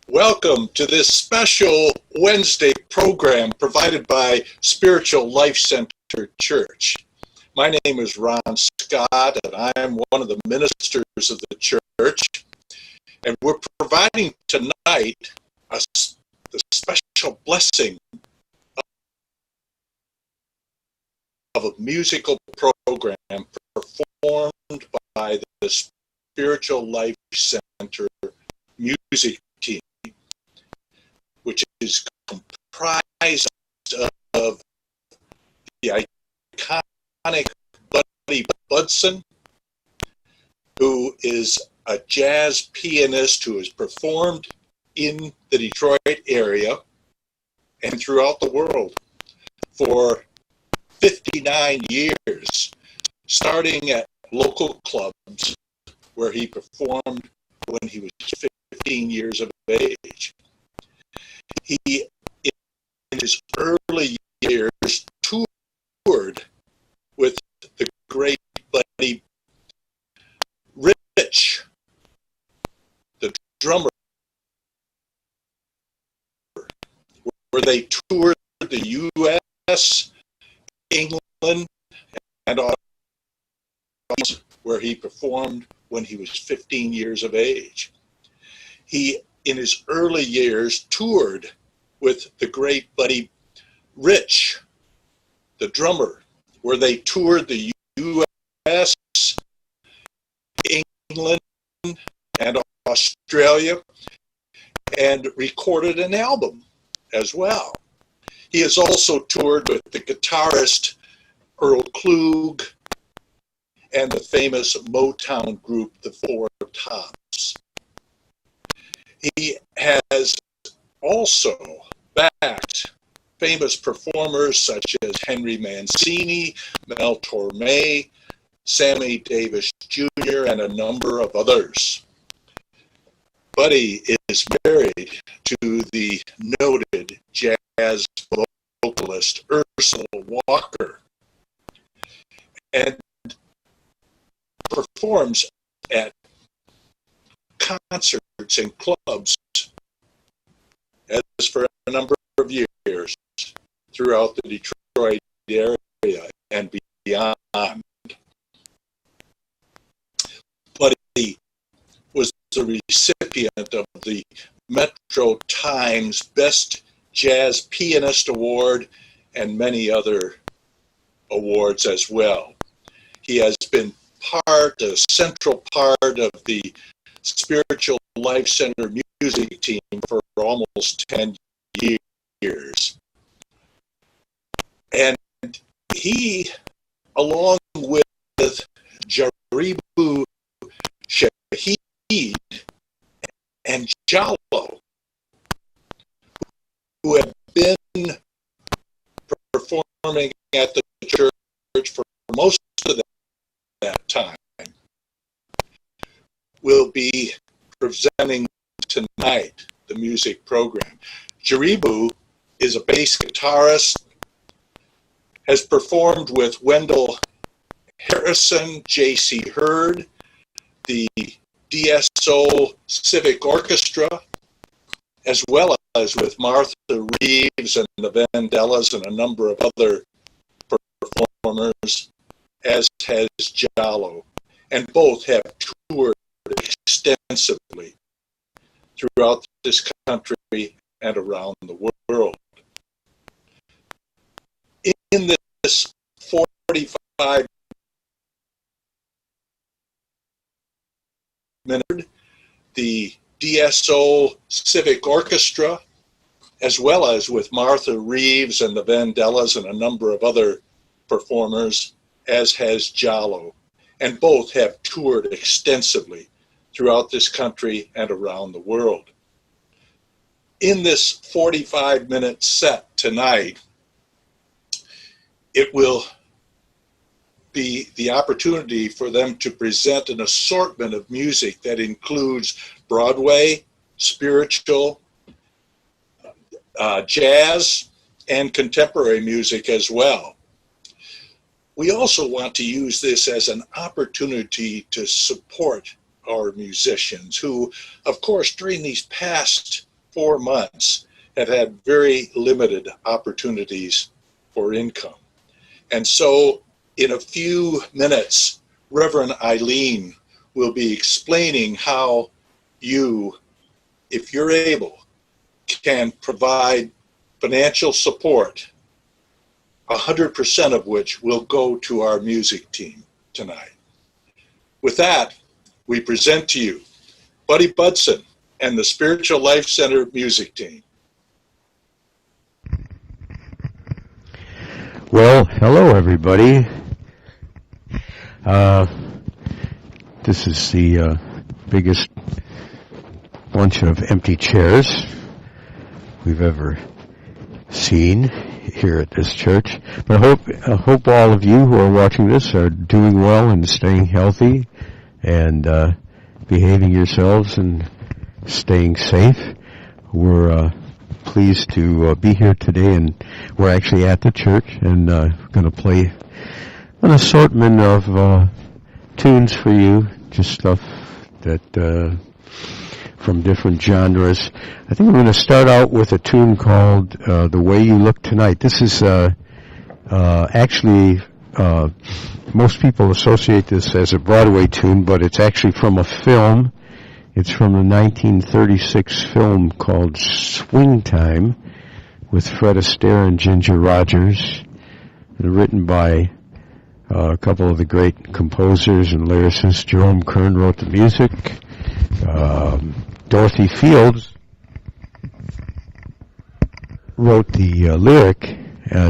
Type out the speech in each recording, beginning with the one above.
Welcome to this special Wednesday program provided by Spiritual Life Center Church. My name is Ron Scott, and I am one of the ministers of the church. And we're providing tonight the special blessing of a musical program performed by the Spiritual Life Center music team, which is comprised of the iconic Buddy Budson, who is a jazz pianist who has performed in the Detroit area and throughout the world for 59 years, starting at local clubs where he performed when he was 15 years of age. He, in his early years, toured with the great Buddy Rich, the drummer, where they toured the U.S., England, and Australia, where he performed when he was 15 years of age. He, in his early years, toured with the great Buddy Rich, the drummer, where they toured the U.S., England, and Australia, and recorded an album as well. He has also toured with the guitarist Earl Klug and the famous Motown group, the Four Tops. He has also backed famous performers such as Henry Mancini, Mel Torme, Sammy Davis Jr., and a number of others. Buddy is married to the noted jazz vocalist Ursula Walker and performs at concerts and clubs as for a number of years throughout the Detroit area and beyond. Buddy was the recipient of the Metro Times Best Jazz Pianist Award and many other awards as well. He has been a central part of the Spiritual Life Center music team for almost 10 years. And he, along with Jaribu Shahid and Jallo, who have been performing at the church for most of that time, will be presenting tonight the music program. Jaribu is a bass guitarist, has performed with Wendell Harrison, J.C. Hurd, the DSO Civic Orchestra, as well as with Martha Reeves and the Vandellas and a number of other performers, as has Jallo. And both have toured extensively throughout this country and around the world. In this 45 minute, the DSO Civic Orchestra, as well as with Martha Reeves and the Vandellas and a number of other performers, as has Jallo. And both have toured extensively throughout this country and around the world. In this 45-minute set tonight, it will be the opportunity for them to present an assortment of music that includes Broadway, spiritual, jazz, and contemporary music as well. We also want to use this as an opportunity to support our musicians who, of course, during these past 4 months have had very limited opportunities for income. And so in a few minutes, Reverend Eileen will be explaining how you, if you're able, can provide financial support, 100% of which will go to our music team tonight. With that, we present to you Buddy Budson and the Spiritual Life Center music team. Well, hello everybody. This is the biggest bunch of empty chairs we've ever seen here at this church. But I hope all of you who are watching this are doing well and staying healthy and behaving yourselves and staying safe. We're pleased to be here today, and we're actually at the church and going to play an assortment of tunes for you, just stuff that from different genres. I think we're going to start out with a tune called The Way You Look Tonight. This is actually, most people associate this as a Broadway tune, but it's actually from a film. It's from the 1936 film called Swing Time with Fred Astaire and Ginger Rogers, and written by a couple of the great composers and lyricists. Jerome Kern wrote the music. Dorothy Fields wrote the lyric.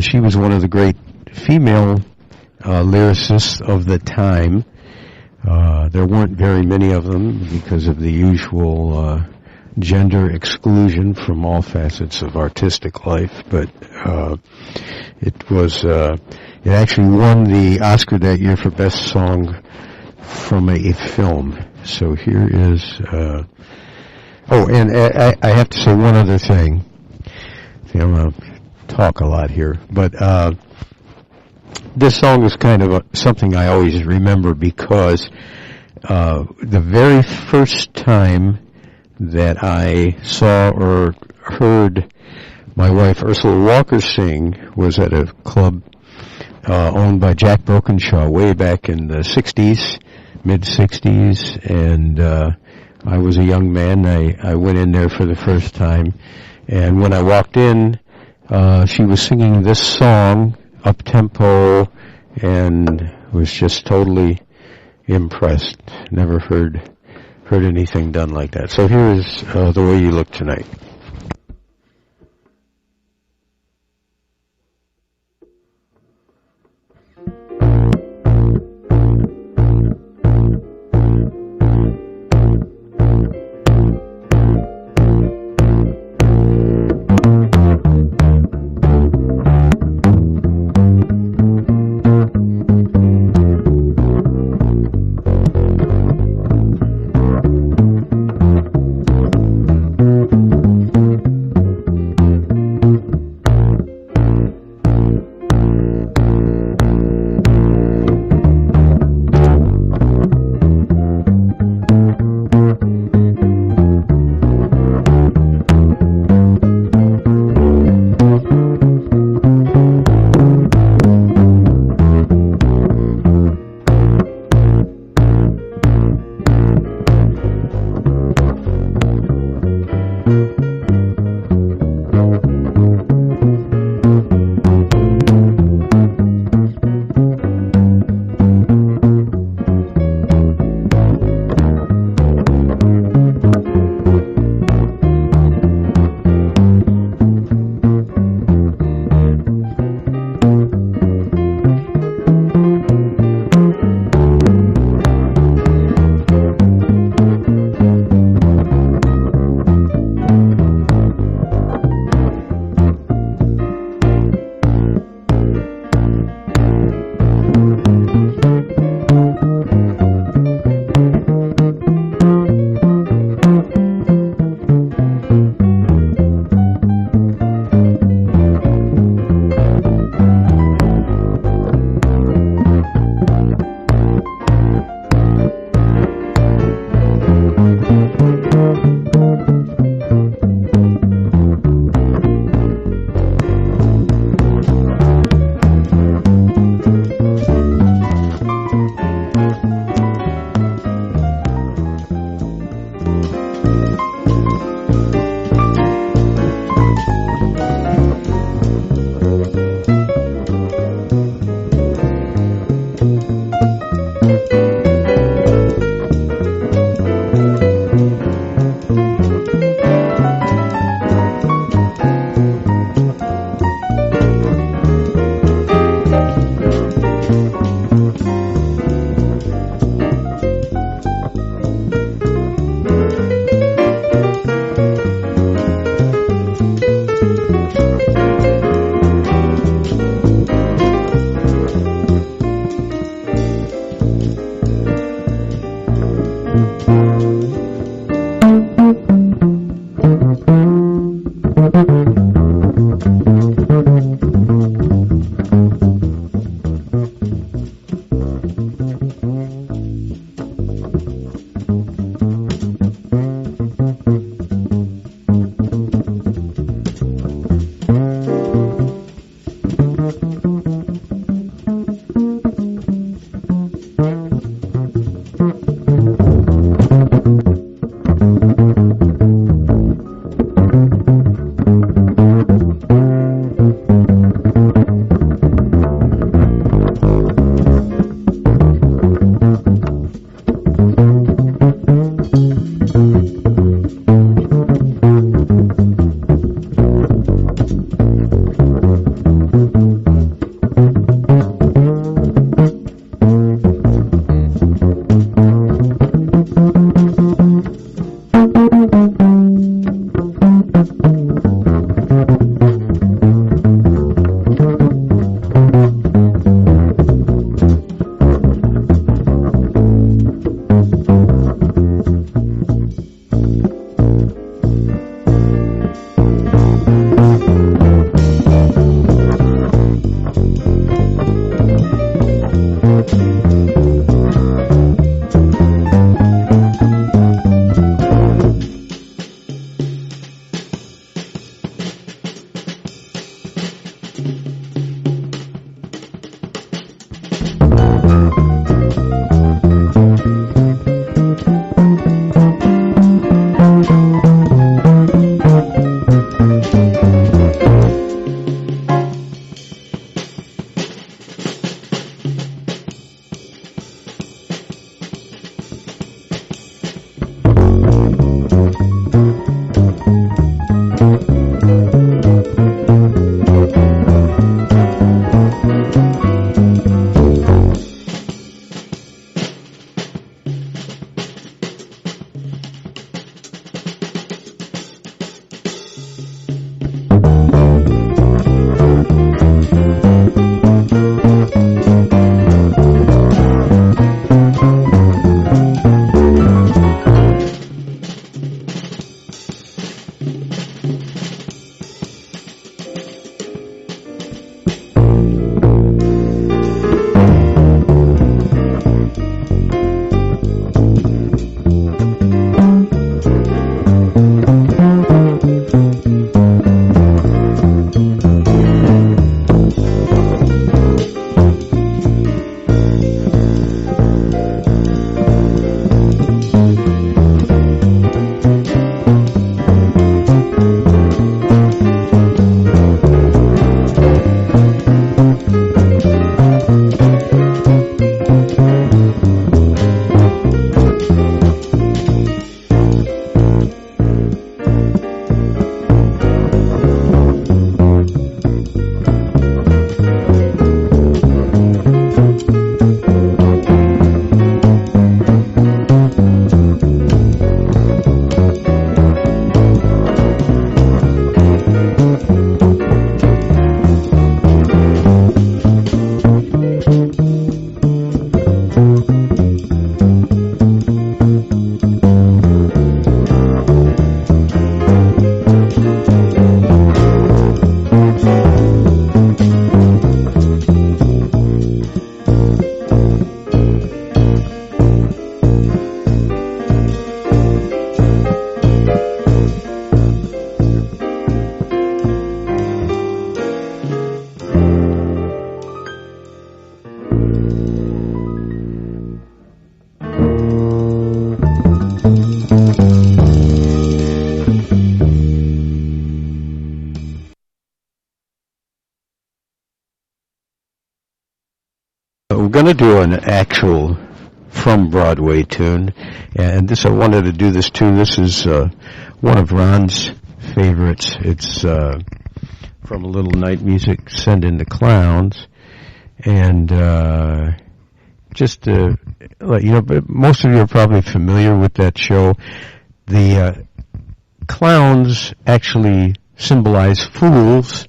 She was one of the great female lyricists of the time. There weren't very many of them because of the usual gender exclusion from all facets of artistic life, but it actually won the Oscar that year for Best Song from a film. So here is and I have to say one other thing. See, I'm going to talk a lot here, but this song is kind of something I always remember because the very first time that I saw or heard my wife Ursula Walker sing was at a club owned by Jack Brokenshaw way back in the 60s, mid-60s, and I was a young man. I went in there for the first time, and when I walked in, she was singing this song, up-tempo, and was just totally impressed. Never heard anything done like that. So here is The Way You Look Tonight. We're going to do an actual from Broadway tune, and I wanted to do this tune. This is one of Ron's favorites. It's from a little night music, Send in the Clowns, and just to let you know, but most of you are probably familiar with that show. The clowns actually symbolize fools.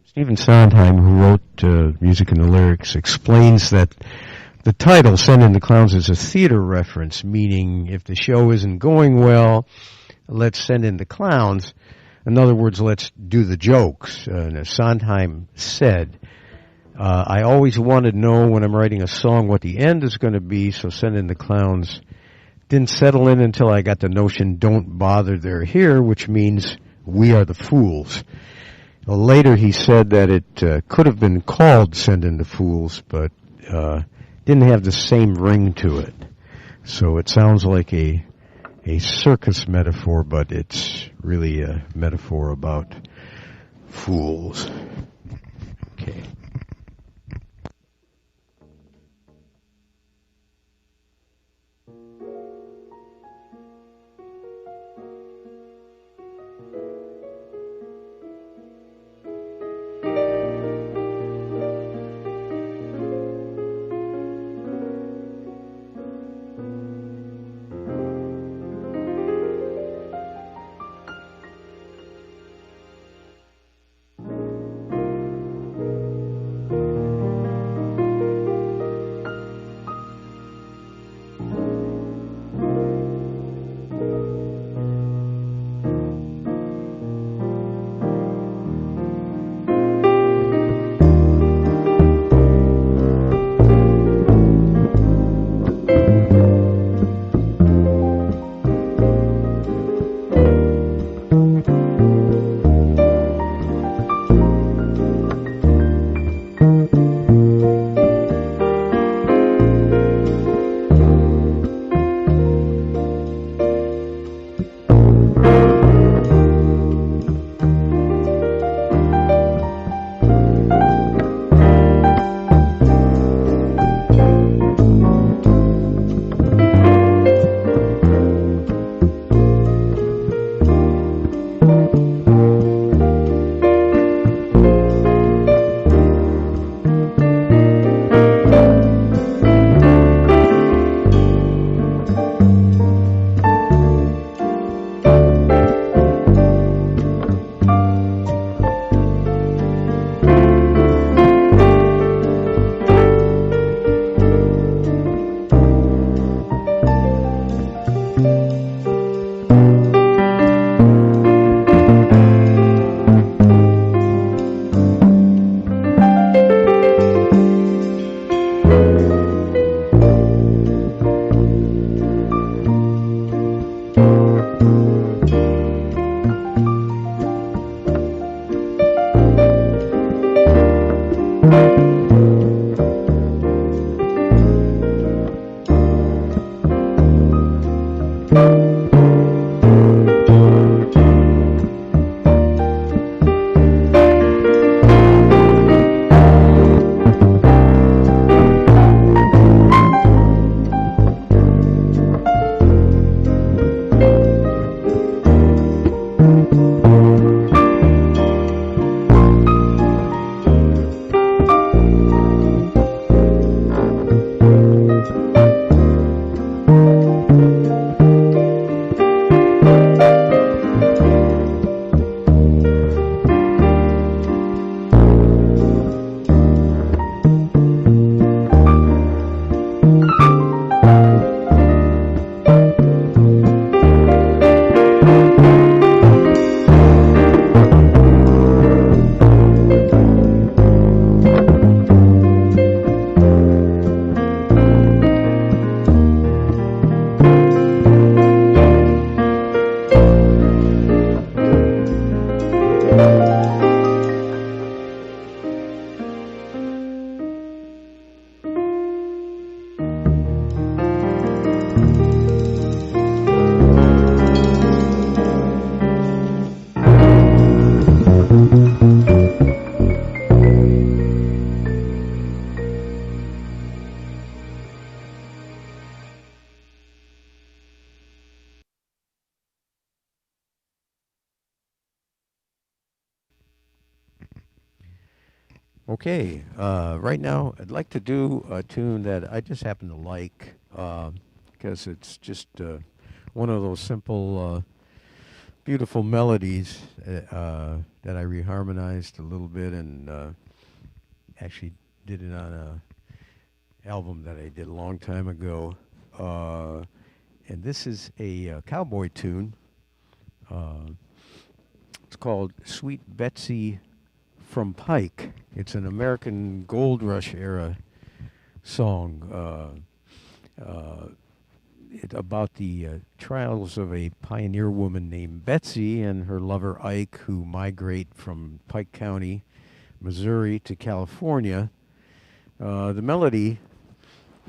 Stephen Sondheim, who wrote music and the lyrics, explains that the title, Send in the Clowns, is a theater reference, meaning if the show isn't going well, let's send in the clowns. In other words, let's do the jokes. As Sondheim said, I always wanted to know when I'm writing a song what the end is going to be, so Send in the Clowns didn't settle in until I got the notion, don't bother, they're here, which means we are the fools. Later he said that it could have been called Send in the Fools, but didn't have the same ring to it. So it sounds like a circus metaphor, but it's really a metaphor about fools. Okay. Okay, right now I'd like to do a tune that I just happen to like because it's just one of those simple, beautiful melodies that I reharmonized a little bit and actually did it on a album that I did a long time ago. And this is a cowboy tune. Uh, it's called Sweet Betsy from Pike. It's an American Gold Rush era song about the trials of a pioneer woman named Betsy and her lover Ike, who migrate from Pike County, Missouri, to California. The melody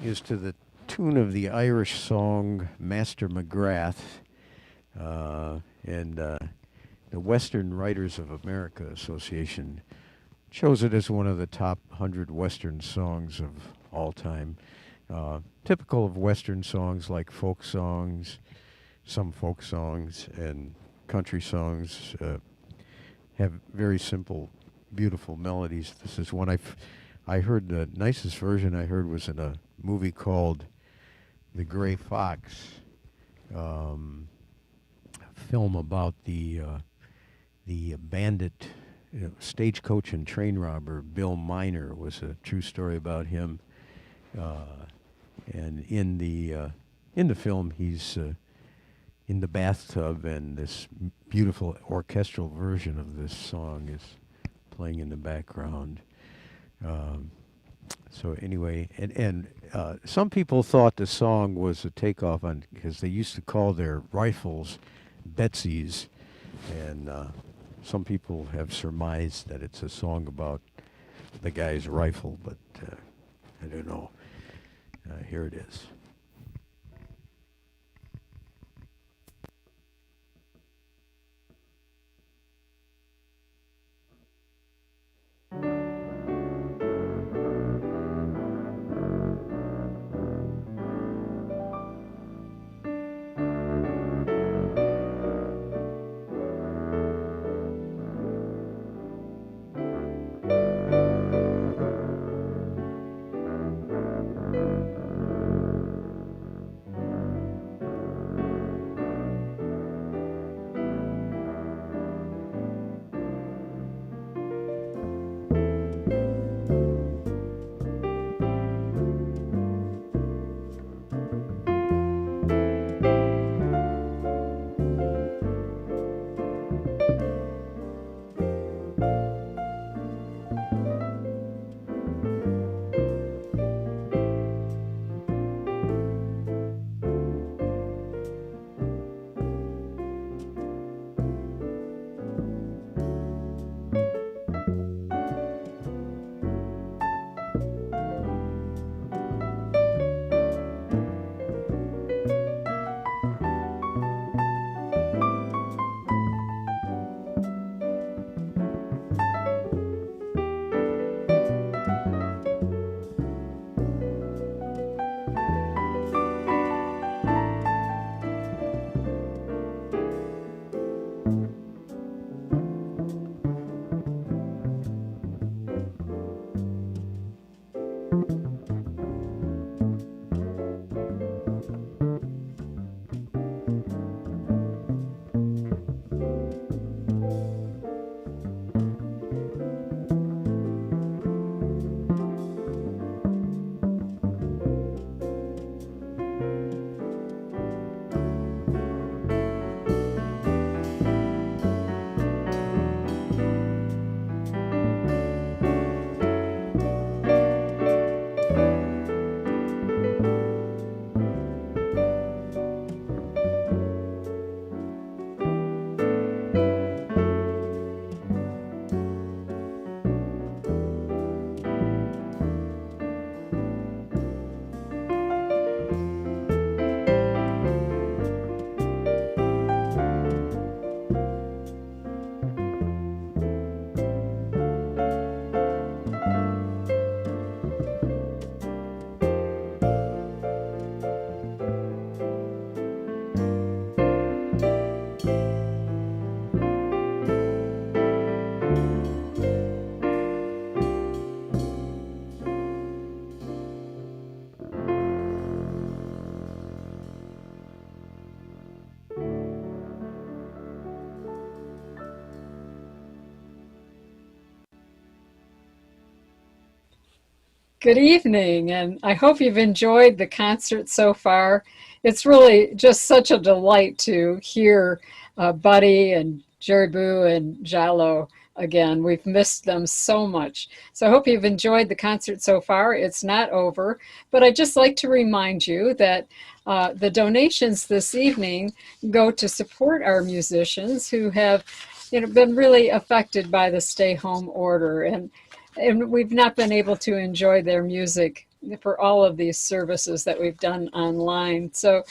is to the tune of the Irish song Master McGrath, and the Western Writers of America Association chose it as one of the top 100 Western songs of all time. Typical of Western songs like folk songs, some folk songs, and country songs have very simple, beautiful melodies. This is one I heard. The nicest version I heard was in a movie called The Gray Fox, film about the bandit, stagecoach and train robber Bill Miner. Was a true story about him. And in the film, he's in the bathtub, and this beautiful orchestral version of this song is playing in the background. So anyway, and some people thought the song was a takeoff on, because they used to call their rifles Betsy's, and some people have surmised that it's a song about the guy's rifle, but I don't know. Here it is. Good evening, and I hope you've enjoyed the concert so far. It's really just such a delight to hear Buddy and Jerry Boo and Jalo again. We've missed them so much. So I hope you've enjoyed the concert so far. It's not over, but I'd just like to remind you that the donations this evening go to support our musicians who have been really affected by the stay-home order. And we've not been able to enjoy their music for all of these services that we've done online. So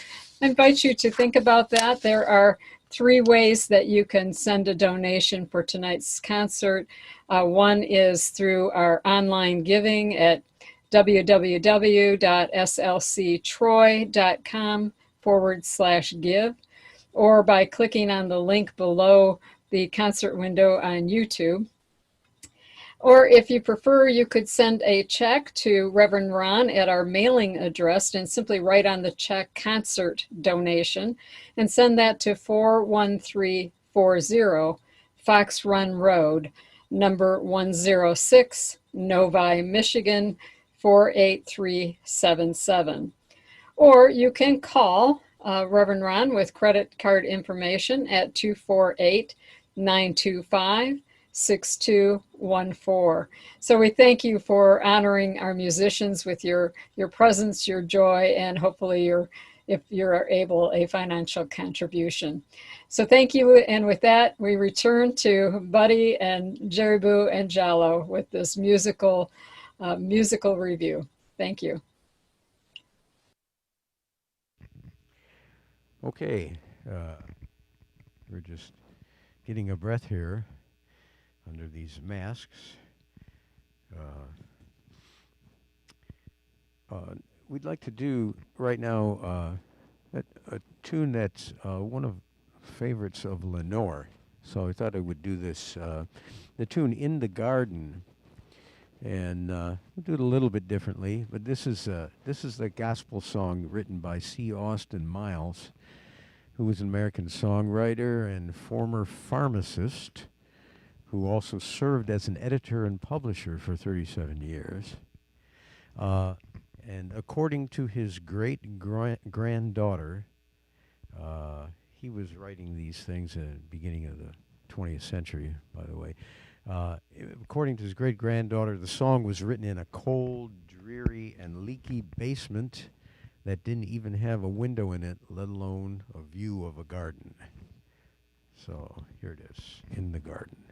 I invite you to think about that. There are 3 ways that you can send a donation for tonight's concert. One is through our online giving at www.slctroy.com/give, or by clicking on the link below the concert window on YouTube. Or if you prefer, you could send a check to Reverend Ron at our mailing address and simply write on the check "concert donation" and send that to 41340 Fox Run Road, number 106, Novi, Michigan 48377. Or you can call Reverend Ron with credit card information at 248-925-6214. So we thank you for honoring our musicians with your presence, your joy, and hopefully if you're able, a financial contribution. So thank you. And with that, we return to Buddy and Jerry Boo and Jalo with this musical review. Thank you. Okay, we're just getting a breath here under these masks. We'd like to do right now a tune that's one of favorites of Lenore. So I thought I would do this, the tune "In the Garden," and we'll do it a little bit differently. But this is the gospel song written by C. Austin Miles, who was an American songwriter and former pharmacist, who also served as an editor and publisher for 37 years. And according to his great-granddaughter, he was writing these things at the beginning of the 20th century, by the way. According to his great-granddaughter, the song was written in a cold, dreary, and leaky basement that didn't even have a window in it, let alone a view of a garden. So here it is, "In the Garden."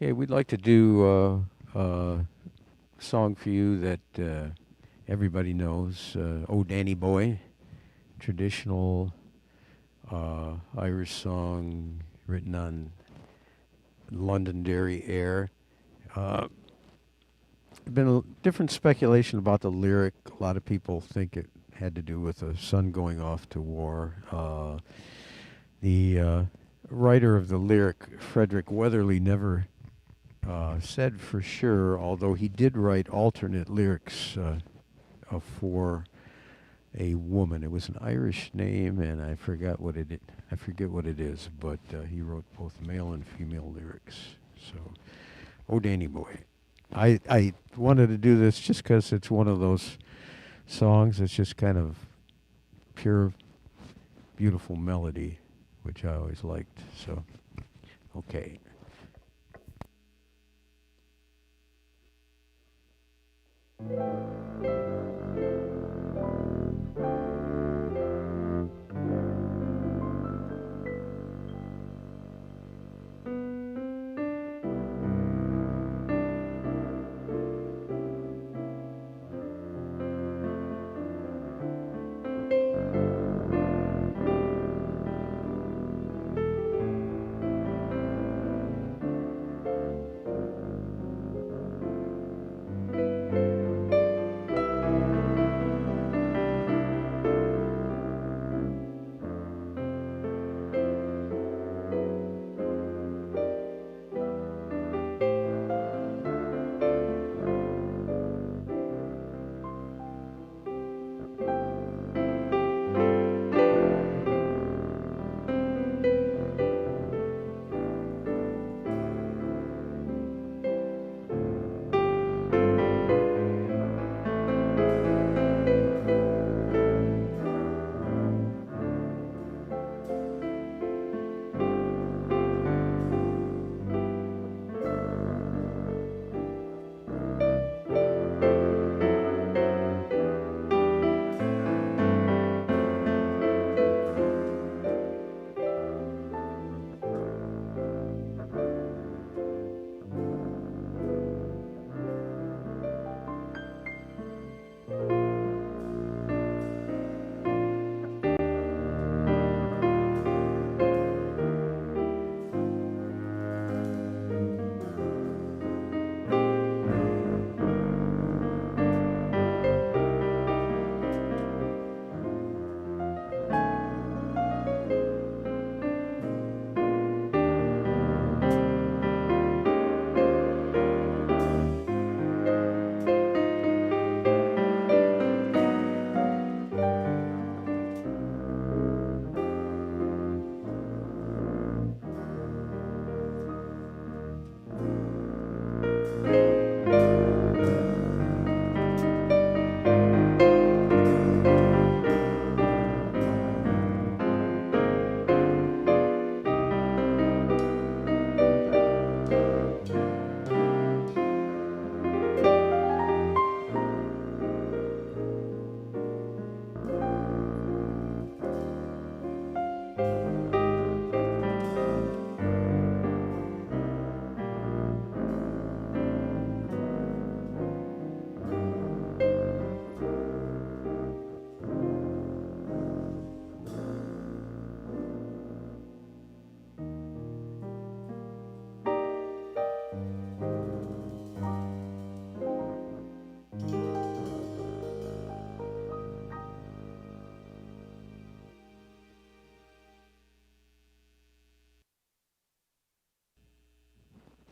Okay, we'd like to do a song for you that everybody knows, "Oh Danny Boy," traditional Irish song written on Londonderry air. Been a different speculation about the lyric. A lot of people think it had to do with a son going off to war. The writer of the lyric, Frederick Weatherly, never said for sure, although he did write alternate lyrics for a woman. It was an Irish name, and I forget what it is, but he wrote both male and female lyrics. So, "Oh Danny Boy." I wanted to do this just because it's one of those songs that's just kind of pure, beautiful melody, which I always liked. So, okay.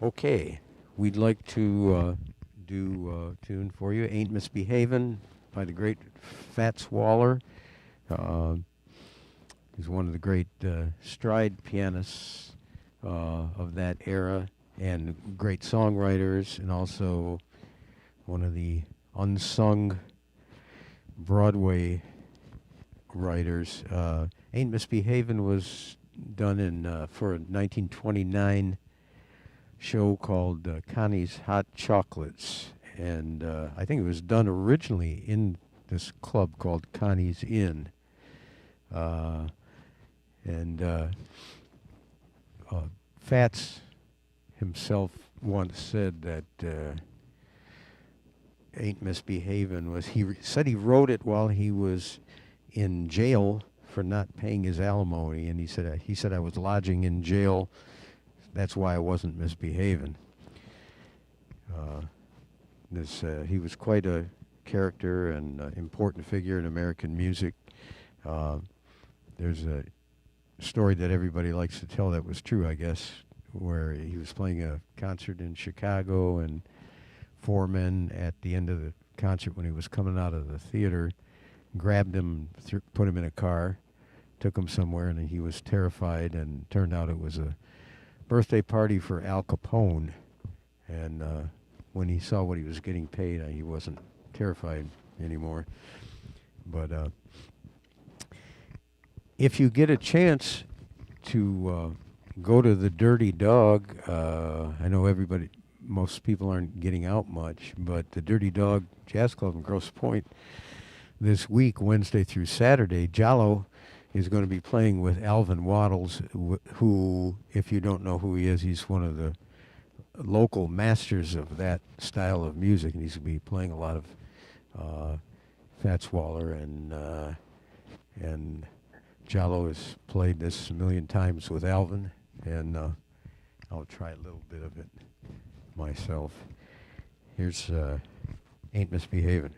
Okay, we'd like to do a tune for you, "Ain't Misbehavin'" by the great Fats Waller. Uh, he's one of the great stride pianists of that era and great songwriters, and also one of the unsung Broadway writers. "Ain't Misbehavin'" was done for a 1929 show called Connie's Hot Chocolates, and I think it was done originally in this club called Connie's Inn, and Fats himself once said that Ain't Misbehavin' was, said he wrote it while he was in jail for not paying his alimony, and he said I was lodging in jail, that's why I wasn't misbehaving. He was quite a character and important figure in American music. There's a story that everybody likes to tell that was true, I guess, where he was playing a concert in Chicago, and four men at the end of the concert, when he was coming out of the theater, grabbed him, put him in a car, took him somewhere, and he was terrified, and turned out it was a birthday party for Al Capone. And when he saw what he was getting paid, he wasn't terrified anymore. But if you get a chance to go to the Dirty Dog, I know most people aren't getting out much, but the Dirty Dog Jazz Club in Grosse Pointe this week, Wednesday through Saturday, Jallo is going to be playing with Alvin Waddles, who, if you don't know who he is, he's one of the local masters of that style of music, and he's going to be playing a lot of Fats Waller, and Jallo has played this a million times with Alvin, and I'll try a little bit of it myself. Here's Ain't Misbehavin'.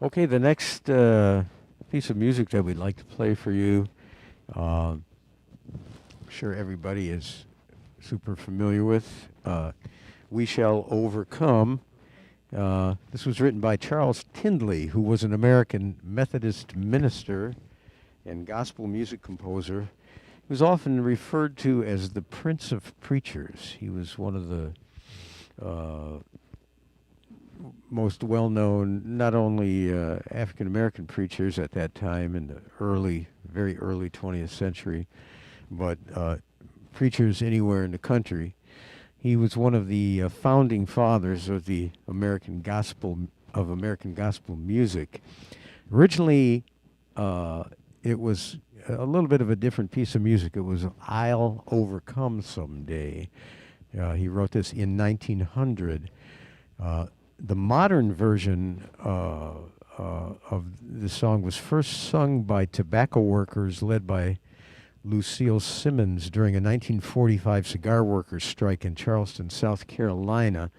Okay, the next piece of music that we'd like to play for you, I'm sure everybody is super familiar with. We Shall Overcome. This was written by Charles Tindley, who was an American Methodist minister and gospel music composer. He was often referred to as the Prince of Preachers. He was one of the most well-known, not only African American preachers at that time in the very early 20th century, but preachers anywhere in the country. He was one of the founding fathers of the American gospel music. Originally, it was a little bit of a different piece of music. It was "I'll Overcome Someday." He wrote this in 1900. The modern version of the song was first sung by tobacco workers led by Lucille Simmons during a 1945 cigar workers strike in Charleston, South Carolina,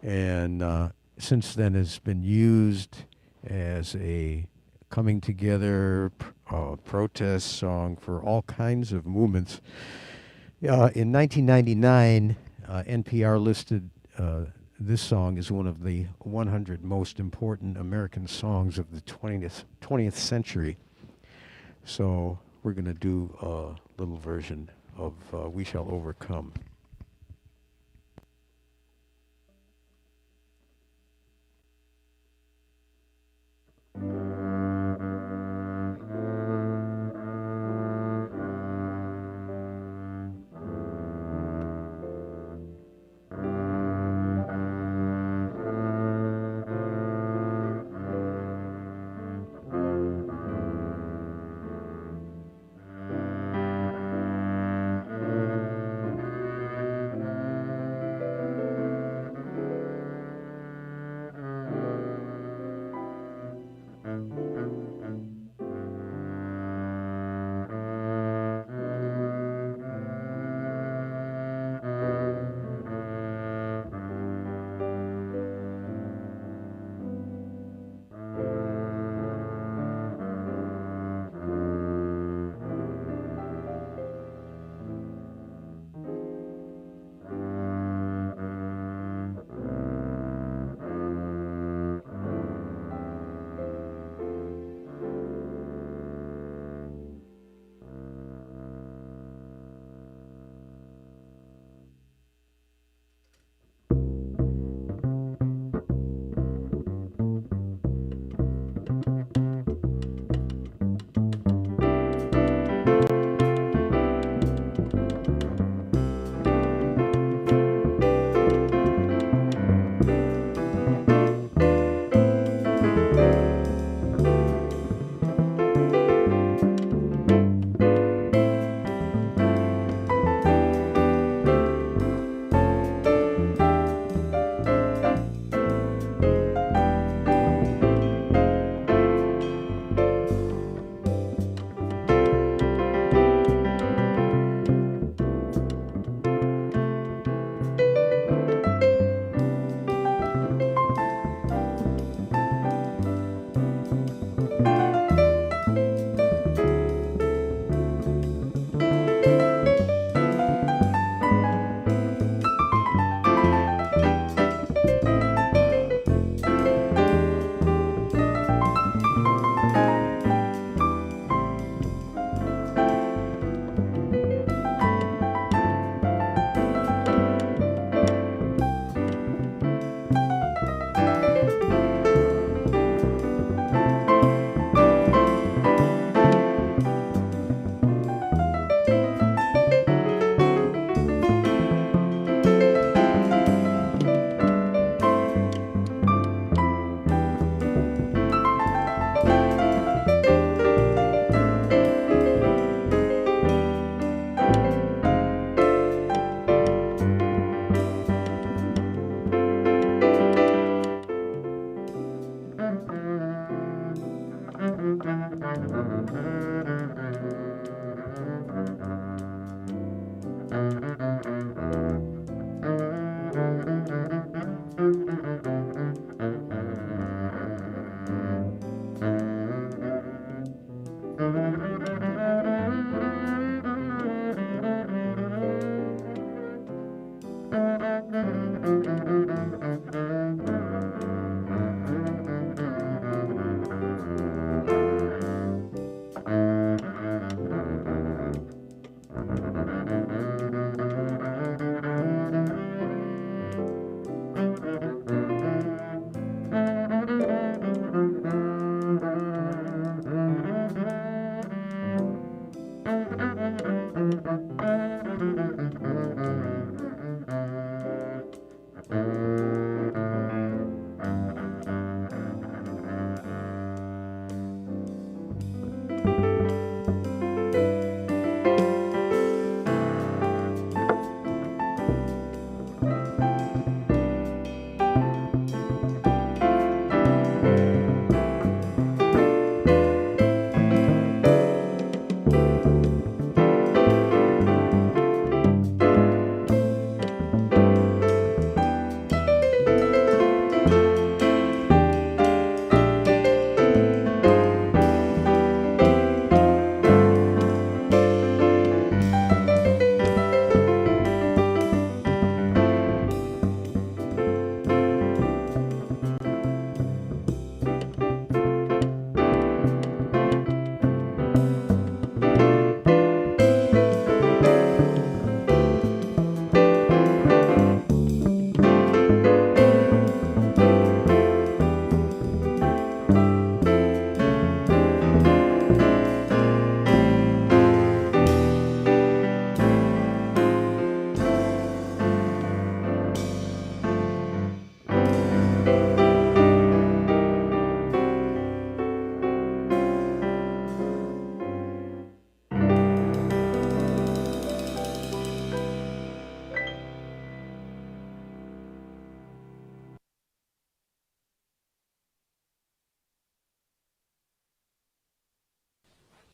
and since then has been used as a coming together protest song for all kinds of movements. In 1999, NPR listed this song as one of the 100 most important American songs of the 20th century. So we're going to do a little version of We Shall Overcome.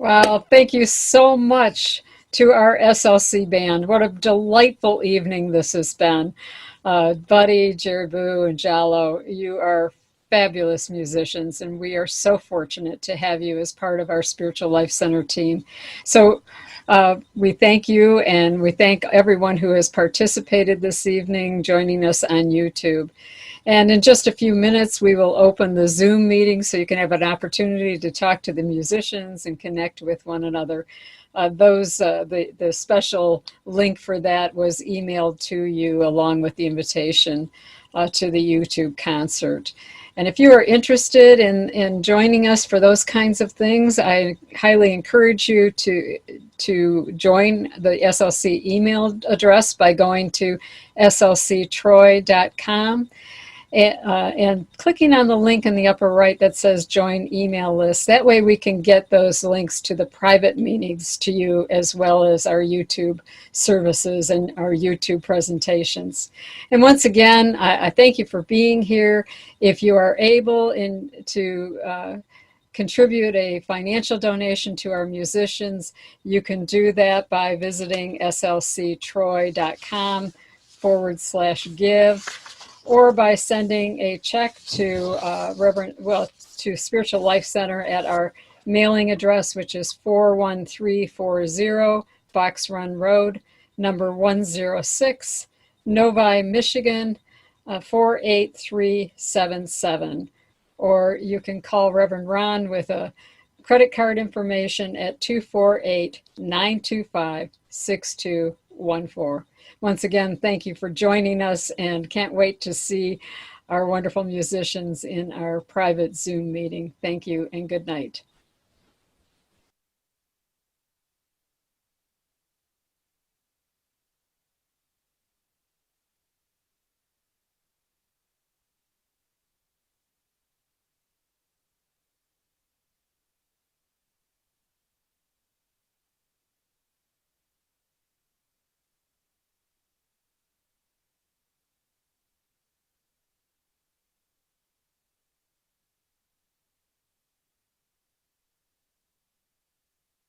Well, thank you so much to our SLC band. What a delightful evening this has been. Buddy, Jerbu, and Jallo, you are fabulous musicians, and we are so fortunate to have you as part of our Spiritual Life Center team. So we thank you, and we thank everyone who has participated this evening, joining us on YouTube. And in just a few minutes, we will open the Zoom meeting so you can have an opportunity to talk to the musicians and connect with one another. The special link for that was emailed to you along with the invitation to the YouTube concert. And if you are interested in joining us for those kinds of things, I highly encourage you to join the SLC email address by going to slctroy.com. And clicking on the link in the upper right that says join email list. That way we can get those links to the private meetings to you, as well as our YouTube services and our YouTube presentations. And once again, I thank you for being here. If you are able to contribute a financial donation to our musicians, you can do that by visiting slctroy.com/give. or by sending a check to to Spiritual Life Center at our mailing address, which is 41340 Box Run Road, number 106, Novi, Michigan, 48377. Or you can call Reverend Ron with a credit card information at 248-925-6214. Once again, thank you for joining us, and can't wait to see our wonderful musicians in our private Zoom meeting. Thank you and good night.